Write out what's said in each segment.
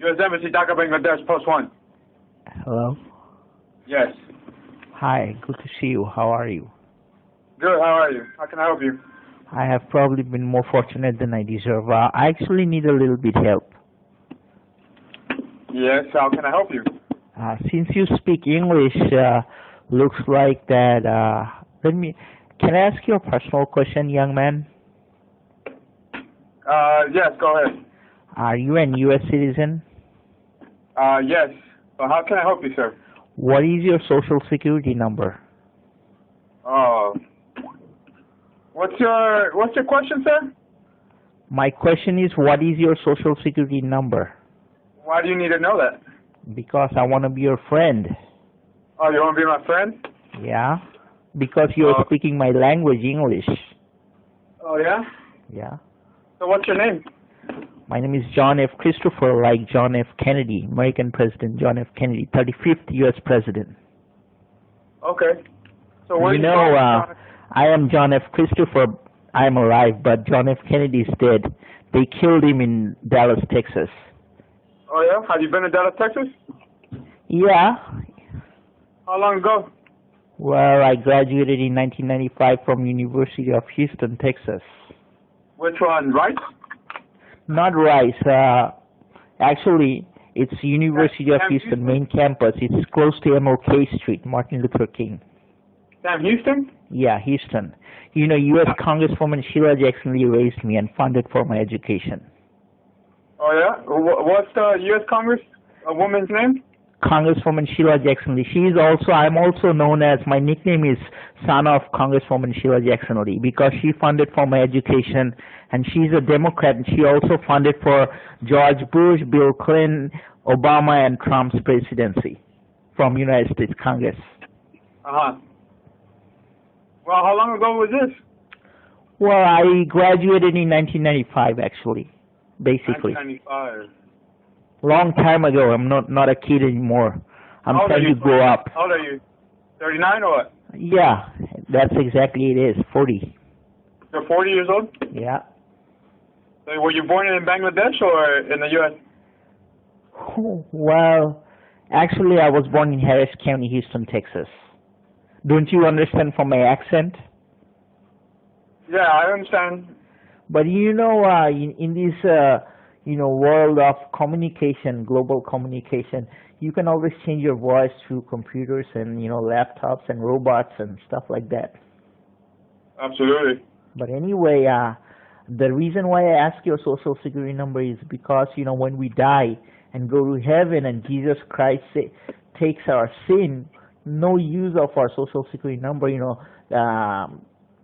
U.S. Embassy, Dhaka, Bangladesh, post 1. Hello. Yes. Hi, good to see you. How are you? Good, how are you? How can I help you? I have probably been more fortunate than I deserve. I actually need a little bit help. Yes, how can I help you? Since you speak English, looks like that, can I ask you a personal question, young man? Yes, go ahead. Are you an U.S. citizen? Yes. But how can I help you, sir? What is your social security number? What's your question, sir? My question is, what is your social security number? Why do you need to know that? Because I want to be your friend. Oh, you want to be my friend? Yeah? Because you're speaking my language, English. Oh, yeah? Yeah. So what's your name? My name is John F. Christopher, like John F. Kennedy, American President John F. Kennedy, 35th U.S. President. Okay. So where you know, I am John F. Christopher. I am alive, but John F. Kennedy is dead. They killed him in Dallas, Texas. Oh, yeah? Have you been to Dallas, Texas? Yeah. How long ago? Well, I graduated in 1995 from University of Houston, Texas. Which one, Rice? Not Rice. Actually, it's University of Houston main campus. It's close to MLK Street, Martin Luther King. Sam Houston? Yeah, Houston. You know, U.S. Congresswoman Sheila Jackson Lee raised me and funded for my education. Oh, yeah? What's the U.S. Congress woman's name? Congresswoman Sheila Jackson Lee. I'm also known as, my nickname is son of Congresswoman Sheila Jackson Lee, because she funded for my education, and she's a Democrat, and she also funded for George Bush, Bill Clinton, Obama, and Trump's presidency from United States Congress. Uh-huh. Well, how long ago was this? Well, I graduated in 1995, actually, basically. 1995. Long time ago. I'm not a kid anymore. I'm trying to grow up. How old are you? 39 or what? Yeah, that's exactly it is. 40. You're 40 years old? Yeah. So were you born in Bangladesh or in the U.S.? Well, actually, I was born in Harris County, Houston, Texas. Don't you understand from my accent? Yeah, I understand. But you know, in this world of communication, global communication, you can always change your voice through computers and laptops and robots and stuff like that. Absolutely. But anyway, the reason why I ask your social security number is because when we die and go to heaven and Jesus Christ takes our sin, no use of our social security number.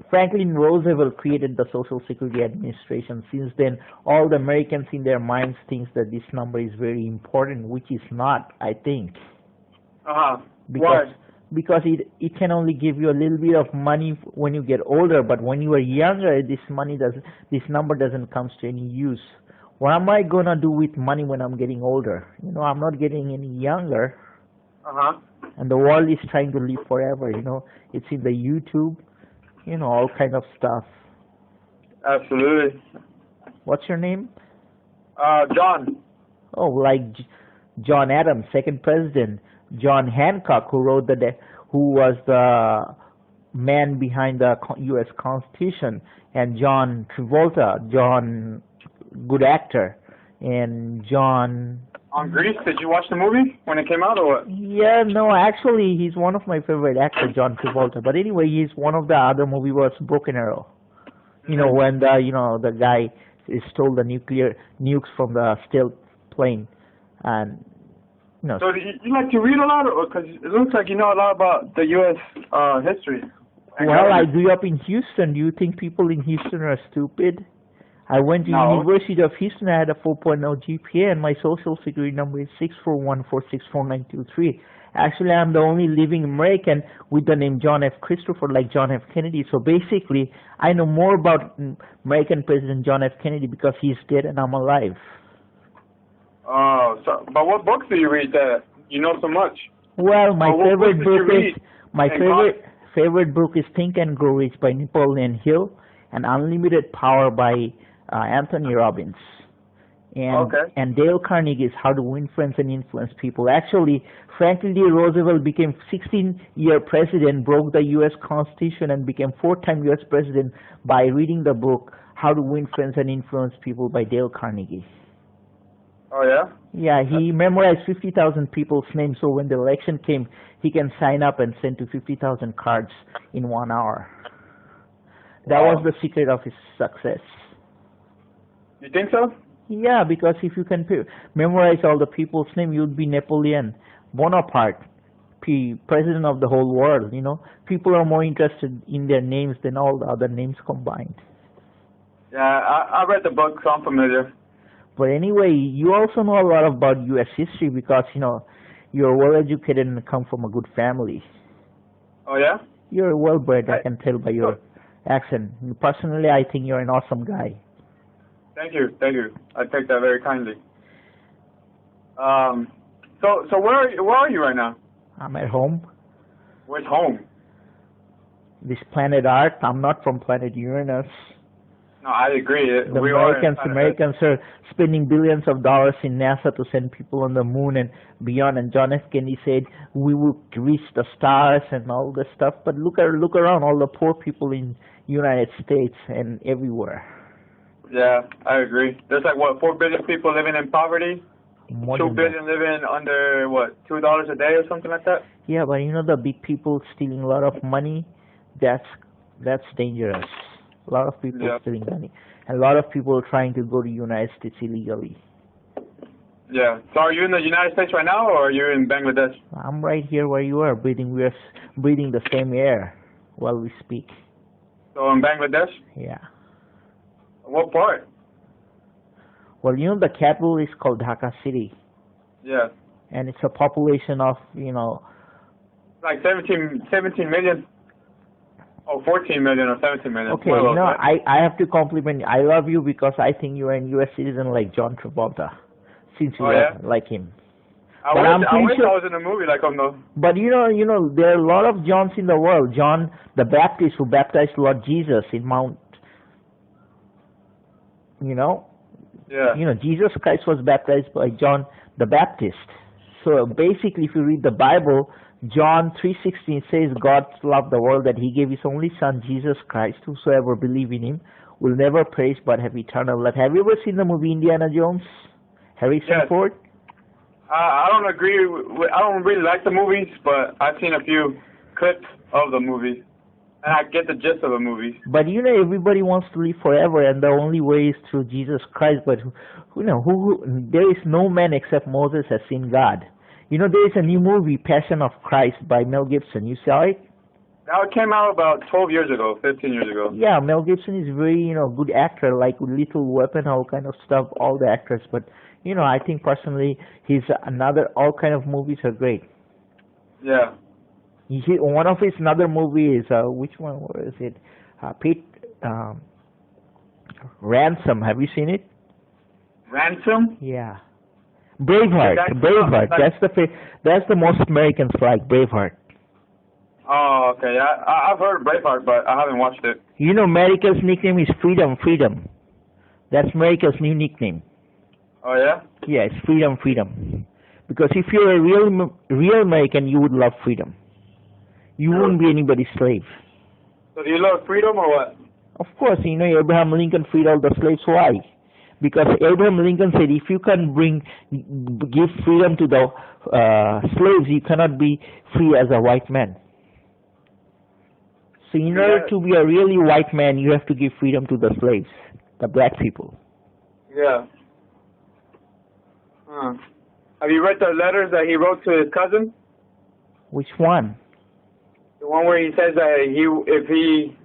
Franklin Roosevelt created the Social Security Administration. Since then, all the Americans in their minds think that this number is very important, which is not, I think. Uh-huh. Because, Why? Because it can only give you a little bit of money when you get older, but when you are younger, this number doesn't come to any use. What am I gonna do with money when I'm getting older? I'm not getting any younger. Uh-huh. And the world is trying to live forever. It's in the YouTube. All kind of stuff. Absolutely. What's your name? John. Oh, like John Adams, second president. John Hancock, who was the man behind the U.S. Constitution, and John Travolta, John, good actor, and John. On Grease, did you watch the movie when it came out or what? Yeah, no, actually, he's one of my favorite actors, John Travolta. But anyway, he's one of the other movie was Broken Arrow. When the guy stole the nukes from the stealth plane, and So you like to read a lot, because it looks like you know a lot about the U.S. History. Well, I grew up in Houston. Do you think people in Houston are stupid? I went to University of Houston. I had a 4.0 GPA, and my social security number is 641464923. Actually, I'm the only living American with the name John F. Christopher, like John F. Kennedy. So basically, I know more about American President John F. Kennedy because he's dead and I'm alive. Oh, but what books do you read that you know so much? Well, my favorite book is Think and Grow Rich by Napoleon Hill, and Unlimited Power by Anthony Robbins. And Dale Carnegie's How to Win Friends and Influence People. Actually, Franklin D. Roosevelt became 16-year president, broke the U.S. Constitution, and became 4-time U.S. president by reading the book How to Win Friends and Influence People by Dale Carnegie. Oh, yeah? Yeah, he memorized 50,000 people's names, so when the election came, he can sign up and send to 50,000 cards in 1 hour. That was the secret of his success. You think so? Yeah, because if you can memorize all the people's name, you'd be Napoleon Bonaparte, president of the whole world. You know, people are more interested in their names than all the other names combined. Yeah, I read the book, so I'm familiar. But anyway, you also know a lot about U.S. history because, you know, you're well-educated and come from a good family. Oh, yeah? You're well-bred, I can tell by your accent. Personally, I think you're an awesome guy. Thank you. I take that very kindly. So where are you right now? I'm at home. Where's home? This planet Earth. I'm not from planet Uranus. No, I agree. The Americans are spending billions of dollars in NASA to send people on the moon and beyond. And John F. Kennedy said we will reach the stars and all this stuff. But look around, all the poor people in United States and everywhere. Yeah, I agree. There's like, what, 4 billion people living in poverty? 2 billion living under, what, $2 a day or something like that? Yeah, but you know the big people stealing a lot of money? That's dangerous. A lot of people stealing money. And a lot of people are trying to go to the United States illegally. Yeah. So are you in the United States right now, or are you in Bangladesh? I'm right here where you are, breathing. We're breathing the same air while we speak. So in Bangladesh? Yeah. What part? Well, you know the capital is called Dhaka City. Yeah. And it's a population of, you know... Like 17 million. Oh, 14 million or 17 million. Okay, you know, I have to compliment you. I love you because I think you're a U.S. citizen like John Travolta, since you like him. I wish I was in a movie like him, though. But you know, there are a lot of Johns in the world. John the Baptist, who baptized Lord Jesus in Mount... You know? Yeah. You know, Jesus Christ was baptized by John the Baptist. So basically, if you read the Bible, John 3:16 says God loved the world that He gave His only Son, Jesus Christ. Whosoever believe in Him will never perish but have eternal life. Have you ever seen the movie Indiana Jones? Harrison Ford? I don't agree. I don't really like the movies, but I've seen a few clips of the movies. And I get the gist of the movie. But you know, everybody wants to live forever, and the only way is through Jesus Christ. But there is no man except Moses has seen God. You know, there is a new movie, Passion of Christ, by Mel Gibson. You saw it? Now it came out about 12 years ago, 15 years ago. Yeah, Mel Gibson is very, good actor, like Little Weapon, all kind of stuff, all the actors. But I think personally, all kind of movies are great. Yeah. One of his another movie is which one was it? Ransom. Have you seen it? Ransom? Yeah. Braveheart. Braveheart. That's the most Americans like Braveheart. Oh, okay. Yeah, I've heard of Braveheart, but I haven't watched it. You know, America's nickname is Freedom. Freedom. That's America's new nickname. Oh yeah. Yeah, it's Freedom. Freedom. Because if you're a real American, you would love freedom. You wouldn't be anybody's slave. So do you love freedom or what? Of course, Abraham Lincoln freed all the slaves. Why? Because Abraham Lincoln said, if you can give freedom to the slaves, you cannot be free as a white man. So in order to be a really white man, you have to give freedom to the slaves, the black people. Yeah. Have you read the letters that he wrote to his cousin? Which one? The one where he says that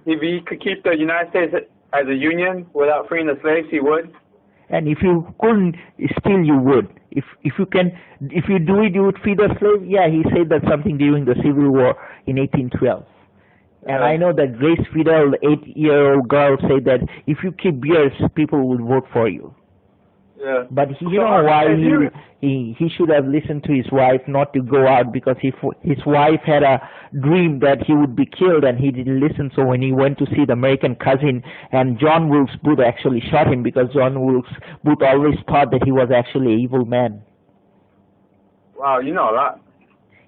if he could keep the United States as a union without freeing the slaves, he would. And if you couldn't, still you would. If you do it, you would free the slaves. Yeah, he said that something during the Civil War in 1812. And I know that Grace Fidel, the 8-year-old girl, said that if you keep beers, people will vote for you. Yeah. But you know why he should have listened to his wife not to go out, because his wife had a dream that he would be killed and he didn't listen. So when he went to see the American Cousin, and John Wilkes Booth actually shot him, because John Wilkes Booth always thought that he was actually an evil man. Wow, you know a lot.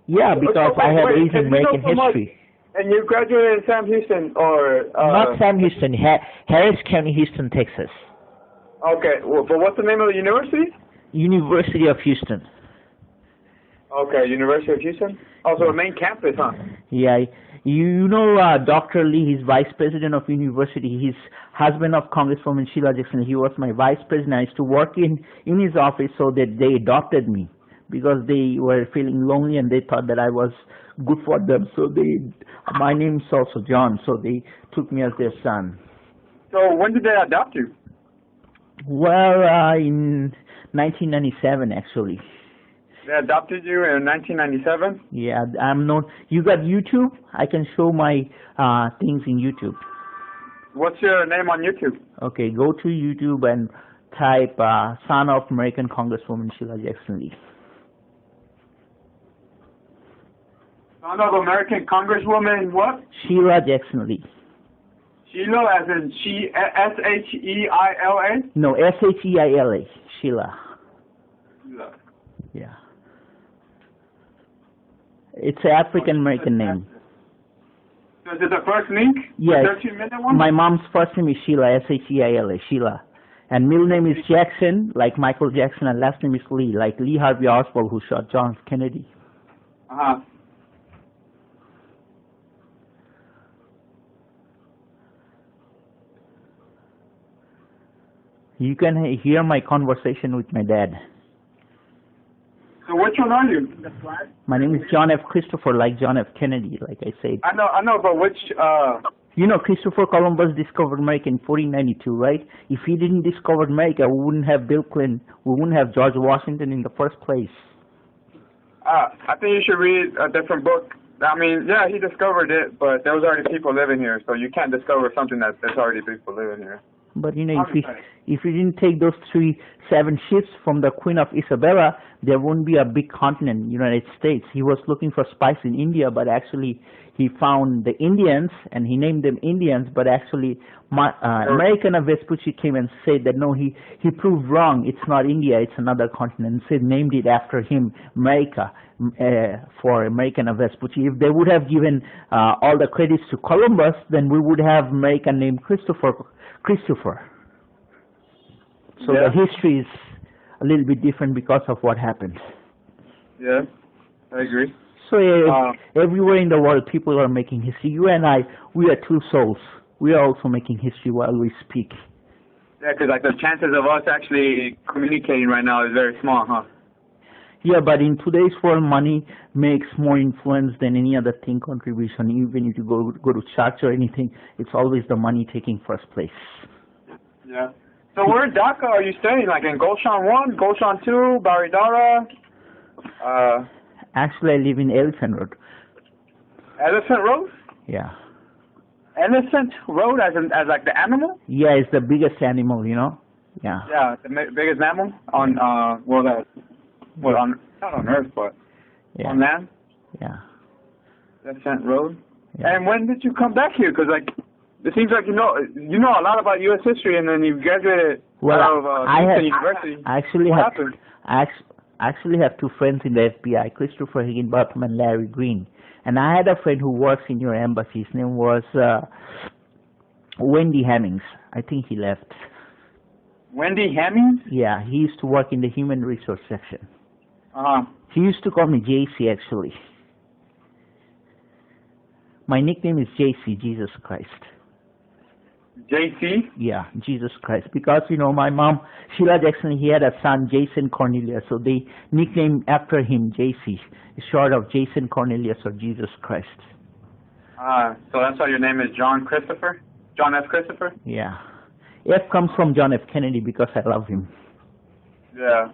Yeah, because I had Asian American history. And you graduated in Sam Houston, or not Sam Houston, Harris County, Houston, Texas. Okay, well, but what's the name of the university? University of Houston. Okay, University of Houston. Also, a main campus, huh? Yeah, you know Dr. Lee, he's vice president of university. He's husband of Congresswoman Sheila Jackson. He was my vice president. I used to work in his office, so that they adopted me because they were feeling lonely and they thought that I was good for them. So my name's also John, so they took me as their son. So when did they adopt you? Well, in 1997, actually. They adopted you in 1997? Yeah, I'm known. You got YouTube? I can show my things in YouTube. What's your name on YouTube? Okay, go to YouTube and type son of American Congresswoman Sheila Jackson Lee. Son of American Congresswoman what? Sheila Jackson Lee. Sheila as in S-H-E-I-L-A? No, S-H-E-I-L-A. Sheila. Sheila. Yeah. It's an African American name. So is it the first link? Yes. The 13-minute one? My mom's first name is Sheila, S-H-E-I-L-A, Sheila. And middle name is Jackson, like Michael Jackson, and last name is Lee, like Lee Harvey Oswald, who shot John F. Kennedy. Uh-huh. You can hear my conversation with my dad. So which one are you? My name is John F. Christopher, like John F. Kennedy, like I said. I know, but which, You know, Christopher Columbus discovered America in 1492, right? If he didn't discover America, we wouldn't have Bill Clinton, we wouldn't have George Washington in the first place. I think you should read a different book. I mean, yeah, he discovered it, but there was already people living here, so you can't discover something that there's already people living here. But you know, if we didn't take those 7 ships from the Queen of Isabella, there wouldn't be a big continent, United States. He was looking for spice in India, but actually he found the Indians and he named them Indians. But actually, American Vespucci came and said that no, he proved wrong. It's not India, it's another continent. And named it after him, America, for American Vespucci. If they would have given all the credits to Columbus, then we would have America named Christopher. So the history is a little bit different because of what happened. Yeah, I agree. So everywhere in the world, people are making history. You and I, we are two souls. We are also making history while we speak. Yeah, because like the chances of us actually communicating right now is very small, huh? Yeah, but in today's world, money makes more influence than any other thing contribution. Even if you go to church or anything, it's always the money taking first place. Yeah. So where in Dhaka are you staying? Like in Gulshan 1, Gulshan 2, Baridara? Actually, I live in Elephant Road. Elephant Road? Yeah. Elephant Road as like the animal? Yeah, it's the biggest animal, you know? Yeah. Yeah, the biggest mammal on, not on Earth, but on land? Yeah. Elephant Road? Yeah. And when did you come back here? Because like, it seems like you know a lot about U.S. history, and then you graduated out of Houston University. I actually have 2 friends in the FBI, Christopher Higginbotham and Larry Green. And I had a friend who works in your embassy. His name was Wendy Hemmings. I think he left. Wendy Hemmings? Yeah, he used to work in the human resource section. Uh-huh. He used to call me JC, actually. My nickname is JC, Jesus Christ. JC? Yeah, Jesus Christ. Because, you know, my mom, Sheila Jackson, he had a son, Jason Cornelius, so they nicknamed after him JC, short of Jason Cornelius or Jesus Christ. So that's why your name is John Christopher? John F. Christopher? Yeah. F comes from John F. Kennedy because I love him. Yeah.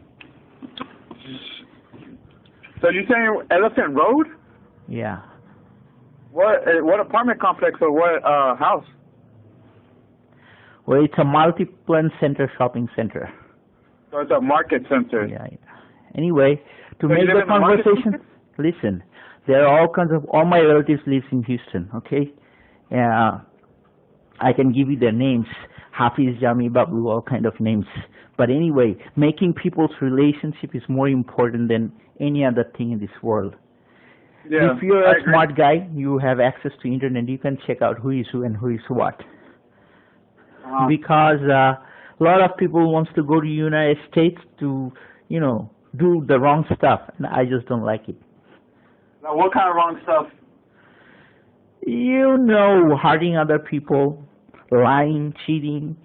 So you're saying Elephant Road? Yeah. What apartment complex or what house? Well, it's a multi-plan center shopping center. So it's a market center. Yeah. Anyway, to So make you live the in the market conversation, center? listen, there are all my relatives live in Houston, okay? I can give you their names, Hafiz, Jami, Babu, all kind of names. But anyway, making people's relationship is more important than any other thing in this world. Yeah, if you're I a agree. smart guy, you have access to internet, you can check out who is who and who is what. Because a lot of people wants to go to United States to, do the wrong stuff, and I just don't like it. Now, what kind of wrong stuff? Hurting other people, lying, cheating,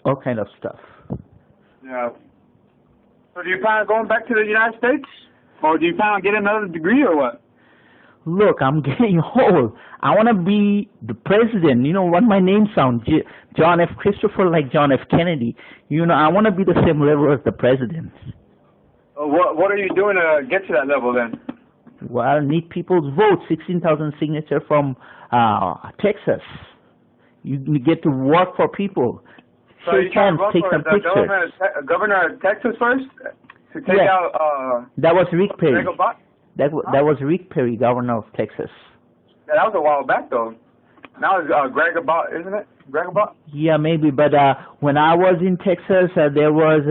all kind of stuff. Yeah. So do you plan on going back to the United States? Or do you plan on getting another degree or what? Look, I'm getting old. I want to be the president. You know what my name sounds? John F. Christopher, like John F. Kennedy. I want to be the same level as the president. What are you doing to get to that level then? Well, I need people's votes, 16,000 signatures from Texas. You get to work for people. So you trying to vote take for some the pictures. governor of Texas first? To take out... that was Rick Perry. That was Rick Perry, governor of Texas. Yeah, that was a while back, though. Now it's Greg Abbott, isn't it? Greg Abbott? Yeah, maybe. But when I was in Texas, there was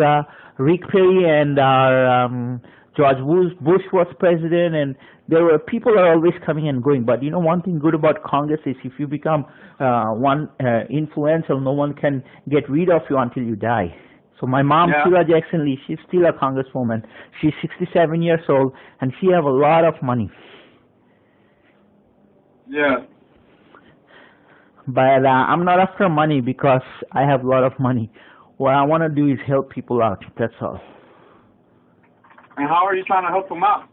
Rick Perry and George Bush was president, and there were people are always coming and going. But one thing good about Congress is if you become influential, no one can get rid of you until you die. So my mom, Sheila Jackson Lee, she's still a congresswoman. She's 67 years old, and she have a lot of money. Yeah. But I'm not after money because I have a lot of money. What I want to do is help people out. That's all. And how are you trying to help them out?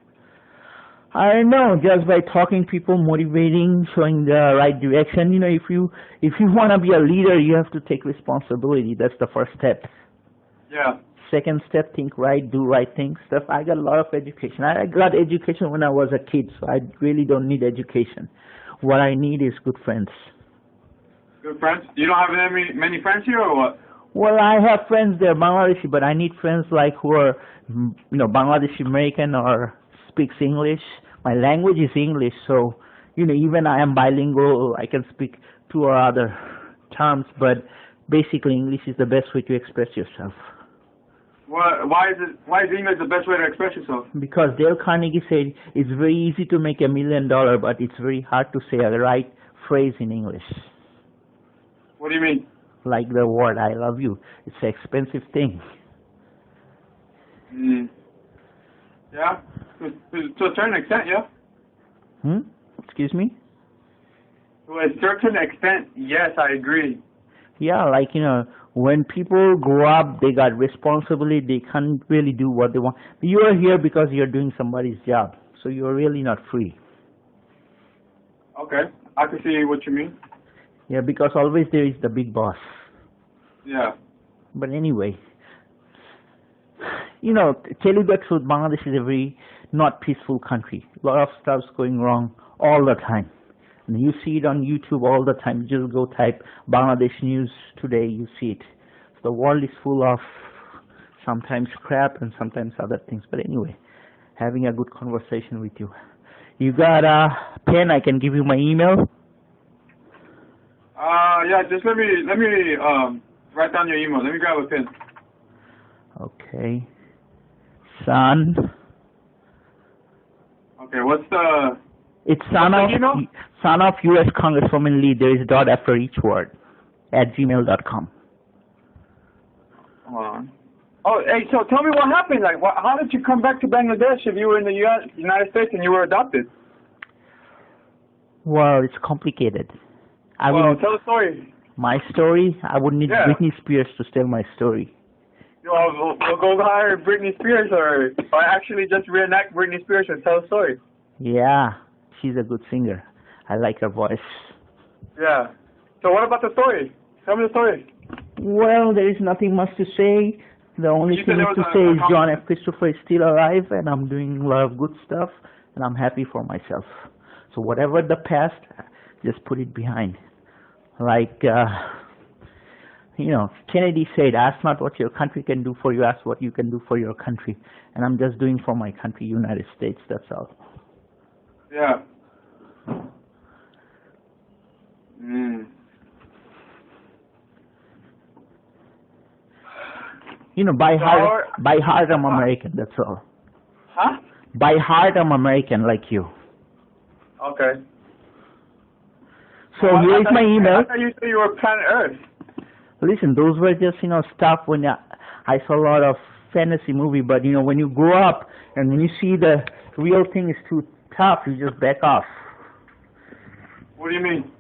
I don't know, just by talking people, motivating, showing the right direction. If you want to be a leader, you have to take responsibility. That's the first step. Yeah. Second step, think right, do right things. Stuff. I got a lot of education. I got education when I was a kid, so I really don't need education. What I need is good friends. Good friends? You don't have many friends here, or what? Well, I have friends there, Bangladeshi, but I need friends like who are, Bangladeshi American or speaks English. My language is English, so, even I am bilingual, I can speak two or other terms, but basically English is the best way to express yourself. Why is English the best way to express yourself? Because Dale Carnegie said it's very easy to make $1 million, but it's very hard to say the right phrase in English. What do you mean? Like the word "I love you." It's an expensive thing. Yeah? To a certain extent, yeah? Excuse me? To a certain extent, yes, I agree. Yeah, when people grow up, they got responsibility, they can't really do what they want. You are here because you're doing somebody's job, so you're really not free. Okay, I can see what you mean. Yeah, because always there is the big boss. Yeah. But anyway, tell you the truth, Bangladesh is a very not peaceful country. A lot of stuff's going wrong all the time. And you see it on YouTube all the time. You just go type Bangladesh news today, you see it. So the world is full of sometimes crap and sometimes other things. But anyway, having a good conversation with you. You got a pen? I can give you my email. Yeah, just let me write down your email. Let me grab a pen. Okay. Son. Okay, what's the... It's son of U.S. Congresswoman Lee. There is a dot after each word. @gmail.com. Hold on. Oh, hey, so tell me what happened. How did you come back to Bangladesh if you were in the United States and you were adopted? Well, it's complicated. Tell the story. My story? I would need Britney Spears to tell my story. We'll go hire Britney Spears or actually just reenact Britney Spears and tell the story. Yeah, she's a good singer. I like her voice. Yeah. So what about the story? Tell me the story. Well, there is nothing much to say. The only thing to say is John F. Christopher is still alive, and I'm doing a lot of good stuff, and I'm happy for myself. So whatever the past, just put it behind. You know, Kennedy said, ask not what your country can do for you, ask what you can do for your country. And I'm just doing for my country, United States, that's all. Yeah. Mm. You know, by heart I'm American, that's all. Huh? By heart I'm American, like you. Okay. So here's my email. I thought you said you were planet Earth. Listen, those were just, you know, stuff when I saw a lot of fantasy movie, but, you know, when you grow up and when you see the real thing is too tough, you just back off. What do you mean?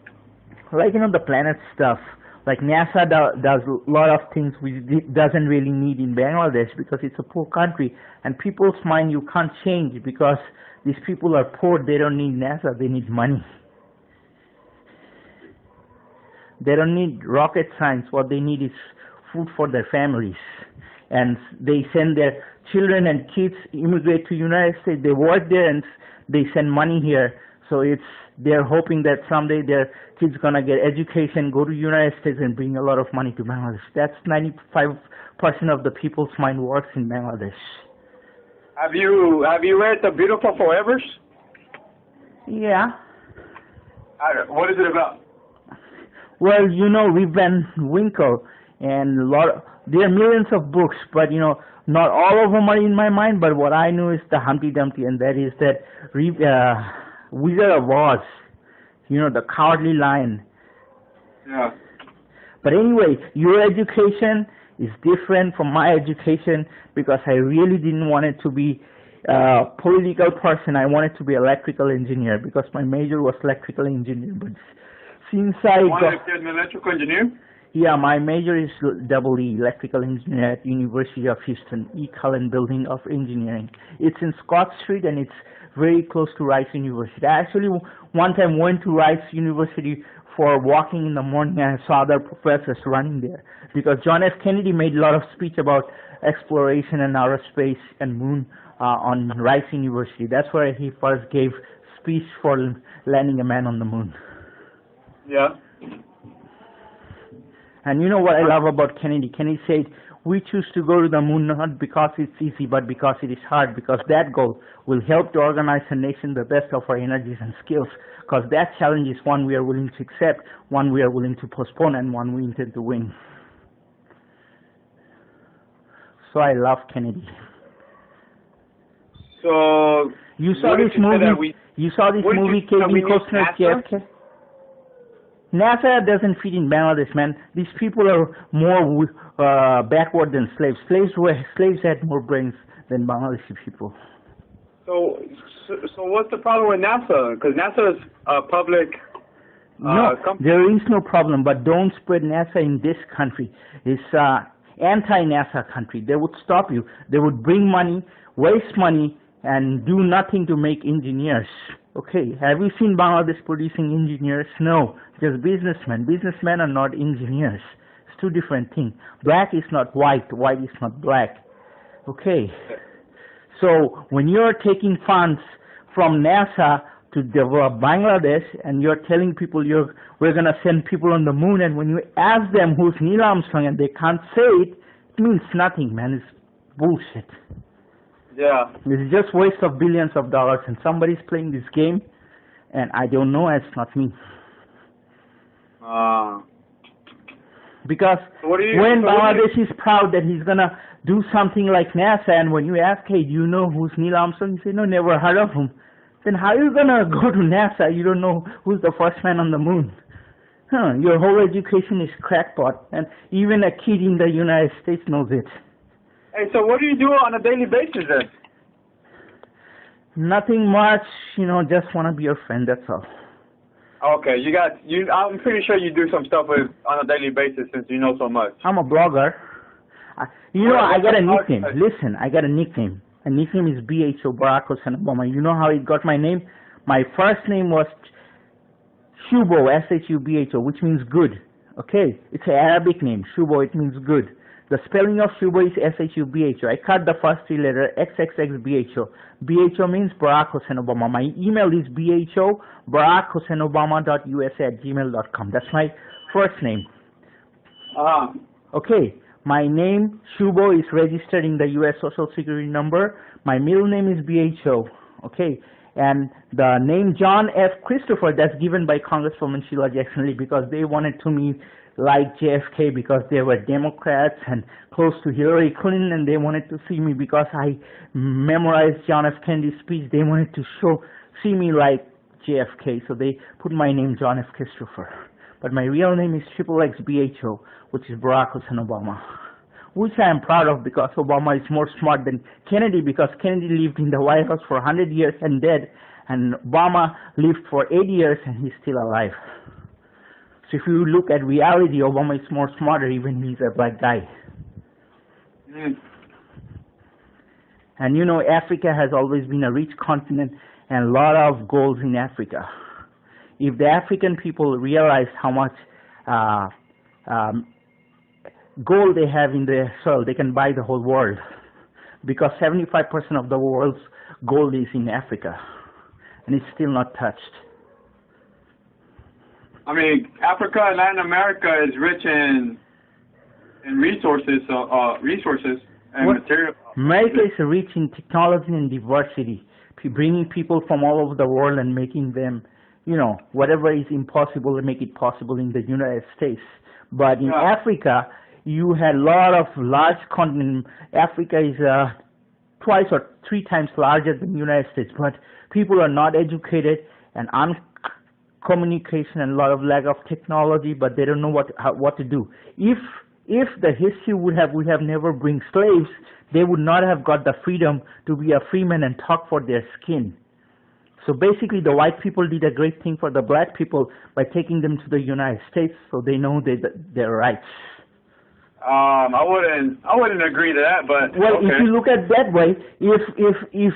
Like, you know, the planet stuff. Like NASA does a lot of things which it doesn't really need in Bangladesh because it's a poor country. And people's mind you can't change because these people are poor. They don't need NASA. They need money. They don't need rocket science. What they need is food for their families. And they send their children and kids immigrate to United States. They work there and they send money here. So they're hoping that someday their kids gonna get education, go to United States and bring a lot of money to Bangladesh. That's 95% of the people's mind works in Bangladesh. Have you read The Beautiful Forevers? Yeah. What is it about? Well, you know, Rip Van Winkle and there are millions of books, but, you know, not all of them are in my mind, but what I know is the Humpty Dumpty, and that is that Wizard of Oz, you know, the Cowardly Lion. Yeah. But anyway, your education is different from my education because I really didn't want it to be a political person. I wanted to be electrical engineer because my major was electrical engineer, but since I wanted to get an electrical engineer? Yeah, my major is EE, electrical engineer at University of Houston, E. Cullen Building of Engineering. It's in Scott Street and it's very close to Rice University. I actually one time went to Rice University for walking in the morning and I saw other professors running there because John F. Kennedy made a lot of speech about exploration and outer space and moon on Rice University. That's where he first gave speech for landing a man on the moon. Yeah. And you know what I love about Kennedy? Kennedy said, we choose to go to the moon not because it's easy, but because it is hard, because that goal will help to organize a nation the best of our energies and skills, because that challenge is one we are willing to accept, one we are willing to postpone, and one we intend to win. So I love Kennedy. So you saw this movie? You saw this movie, Kevin Costner, JFK? NASA doesn't fit in Bangladesh, man. These people are more backward than slaves. Slaves had more brains than Bangladeshi people. So what's the problem with NASA? Because NASA is a public company. There is no problem, but don't spread NASA in this country. It's anti-NASA country. They would stop you. They would bring money, waste money, and do nothing to make engineers. Okay, have you seen Bangladesh producing engineers? No, just businessmen. Businessmen are not engineers. It's two different things. Black is not white, white is not black. Okay, so when you're taking funds from NASA to develop Bangladesh and you're telling people we're going to send people on the moon, and when you ask them who's Neil Armstrong and they can't say it, it means nothing, man. It's bullshit. Yeah. It's just waste of billions of dollars, and somebody's playing this game, and I don't know, it's not me. Because when Bangladesh is proud that he's gonna do something like NASA, and when you ask, hey, do you know who's Neil Armstrong? You say, no, never heard of him. Then how are you gonna go to NASA? You don't know who's the first man on the moon. Your whole education is crackpot, and even a kid in the United States knows it. Hey, so what do you do on a daily basis then? Nothing much, just want to be your friend, that's all. Okay, I'm pretty sure you do some stuff on a daily basis since you know so much. I'm a blogger. I got a nickname. Listen, I got a nickname. My nickname is BHO, Barack Hussein Obama. You know how it got my name? My first name was Shubo, S-H-U-B-H-O, which means good. Okay? It's an Arabic name. Shubo, it means good. The spelling of Shubo is S-H-U-B-H-O. I cut the first three letters, XXXBHO. BHO means Barack Hussein Obama. My email is BHO, BarackHusseinObama.usa@gmail.com. That's my first name. Okay, my name, Shubo, is registered in the U.S. Social Security number. My middle name is BHO. Okay, and the name John F. Christopher, that's given by Congresswoman Sheila Jackson Lee because they wanted to me like JFK because they were Democrats and close to Hillary Clinton, and they wanted to see me because I memorized John F. Kennedy's speech. They wanted to see me like JFK, so they put my name John F. Christopher. But my real name is XXXBHO, which is Barack Hussein Obama, which I am proud of because Obama is more smart than Kennedy because Kennedy lived in the White House for 100 years and dead, and Obama lived for 8 years and he's still alive. So if you look at reality, Obama is more smarter even he's a black guy. And you know, Africa has always been a rich continent and a lot of gold in Africa. If the African people realize how much gold they have in their soil, they can buy the whole world. Because 75% of the world's gold is in Africa, and it's still not touched. I mean, Africa and Latin America is rich in resources and material. America is rich in technology and diversity, bringing people from all over the world and making them, you know, whatever is impossible to make it possible in the United States. But in Africa, you had a lot of large continent. Africa is 2 or 3 times larger than the United States, but people are not educated and communication and a lot of lack of technology, but they don't know what to do. If the history would have never bring slaves, they would not have got the freedom to be a freeman and talk for their skin. So basically, the white people did a great thing for the black people by taking them to the United States, so they know their rights. I wouldn't agree to that, but well, okay. If you look at it that way, if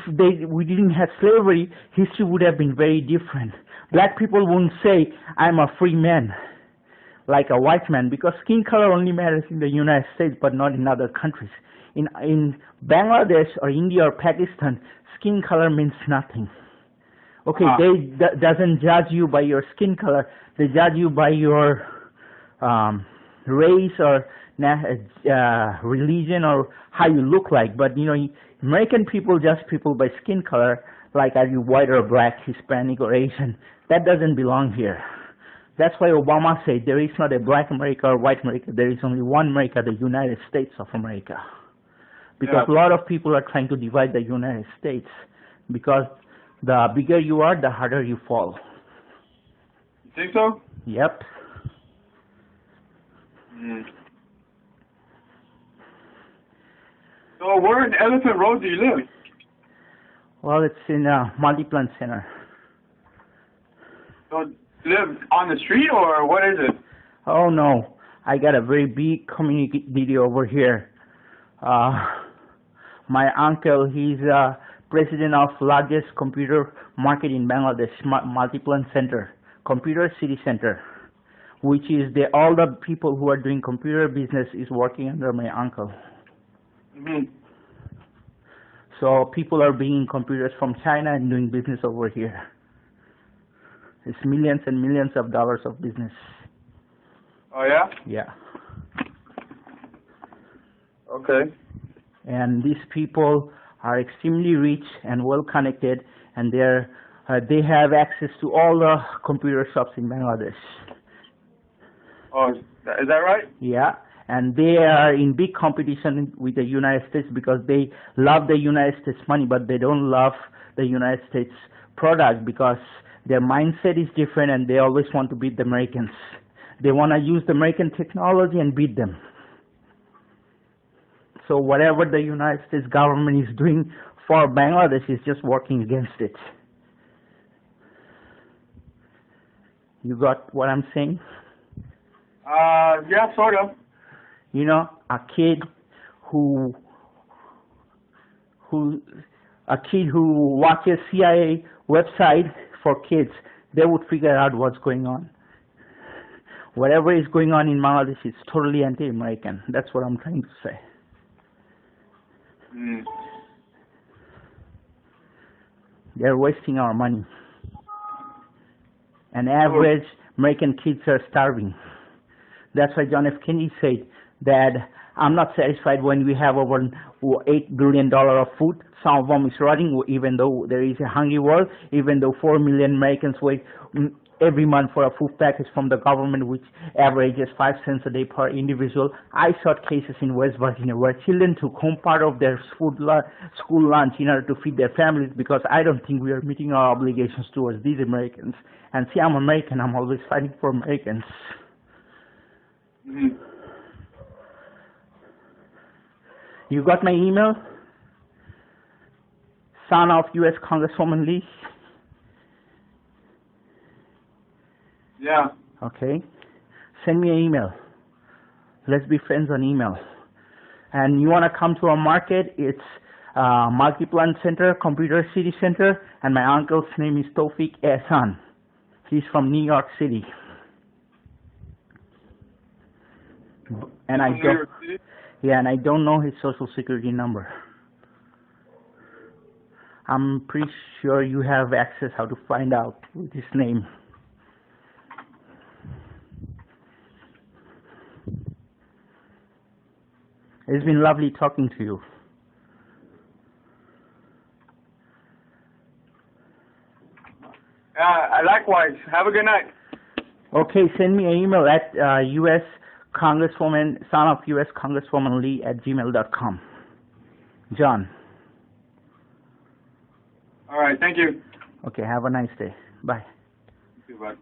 we didn't have slavery, history would have been very different. Black people wouldn't say, "I'm a free man," like a white man, because skin color only matters in the United States, but not in other countries. In Bangladesh or India or Pakistan, skin color means nothing. Okay, they doesn't judge you by your skin color. They judge you by your race or religion or how you look like. But you know, American people judge people by skin color, like are you white or black, Hispanic or Asian. That doesn't belong here. That's why Obama said there is not a black America or white America. There is only one America, the United States of America. Because a lot of people are trying to divide the United States. Because the bigger you are, the harder you fall. You think so? Yep. So where in Elephant Road do you live? Well, it's in a multi-plant center. So you live on the street or what is it? Oh no, I got a very big community over here. My uncle, he's president of largest computer market in Bangladesh, multi-plant center, computer city center, which is all the people who are doing computer business is working under my uncle. So people are bringing computers from China and doing business over here. It's millions and millions of dollars of business. Oh yeah? Yeah. Okay. And these people are extremely rich and well connected, and they have access to all the computer shops in Bangladesh. Oh, is that right? Yeah, and they are in big competition with the United States because they love the United States money, but they don't love the United States product because their mindset is different and they always want to beat the Americans. They want to use the American technology and beat them. So whatever the United States government is doing for Bangladesh is just working against it. You got what I'm saying? Yeah, sort of. You know, a kid who watches CIA website for kids, they would figure out what's going on. Whatever is going on in Bangladesh is totally anti-American. That's what I'm trying to say. They're wasting our money. And average American kids are starving. That's why John F. Kennedy said that I'm not satisfied when we have over $8 billion of food. Some of them is rotting, even though there is a hungry world, even though 4 million Americans wait every month for a food package from the government, which averages 5 cents a day per individual. I saw cases in West Virginia where children took home part of their school lunch in order to feed their families, because I don't think we are meeting our obligations towards these Americans. And see, I'm American. I'm always fighting for Americans. Mm-hmm. You got my email? Son of U.S. Congresswoman Lee? Yeah. Okay. Send me an email. Let's be friends on email. And you want to come to our market? It's Multiplan Center, Computer City Center, and my uncle's name is Tawfique Ehsan. He's from New York City. And I don't. Yeah, and I don't know his social security number. I'm pretty sure you have access how to find out with his name. It's been lovely talking to you. Likewise. Have a good night. Okay, send me an email at U.S. Congresswoman, son of U.S. Congresswoman Lee at gmail.com. John. All right. Thank you. Okay, have a nice day. Bye. You too, bud.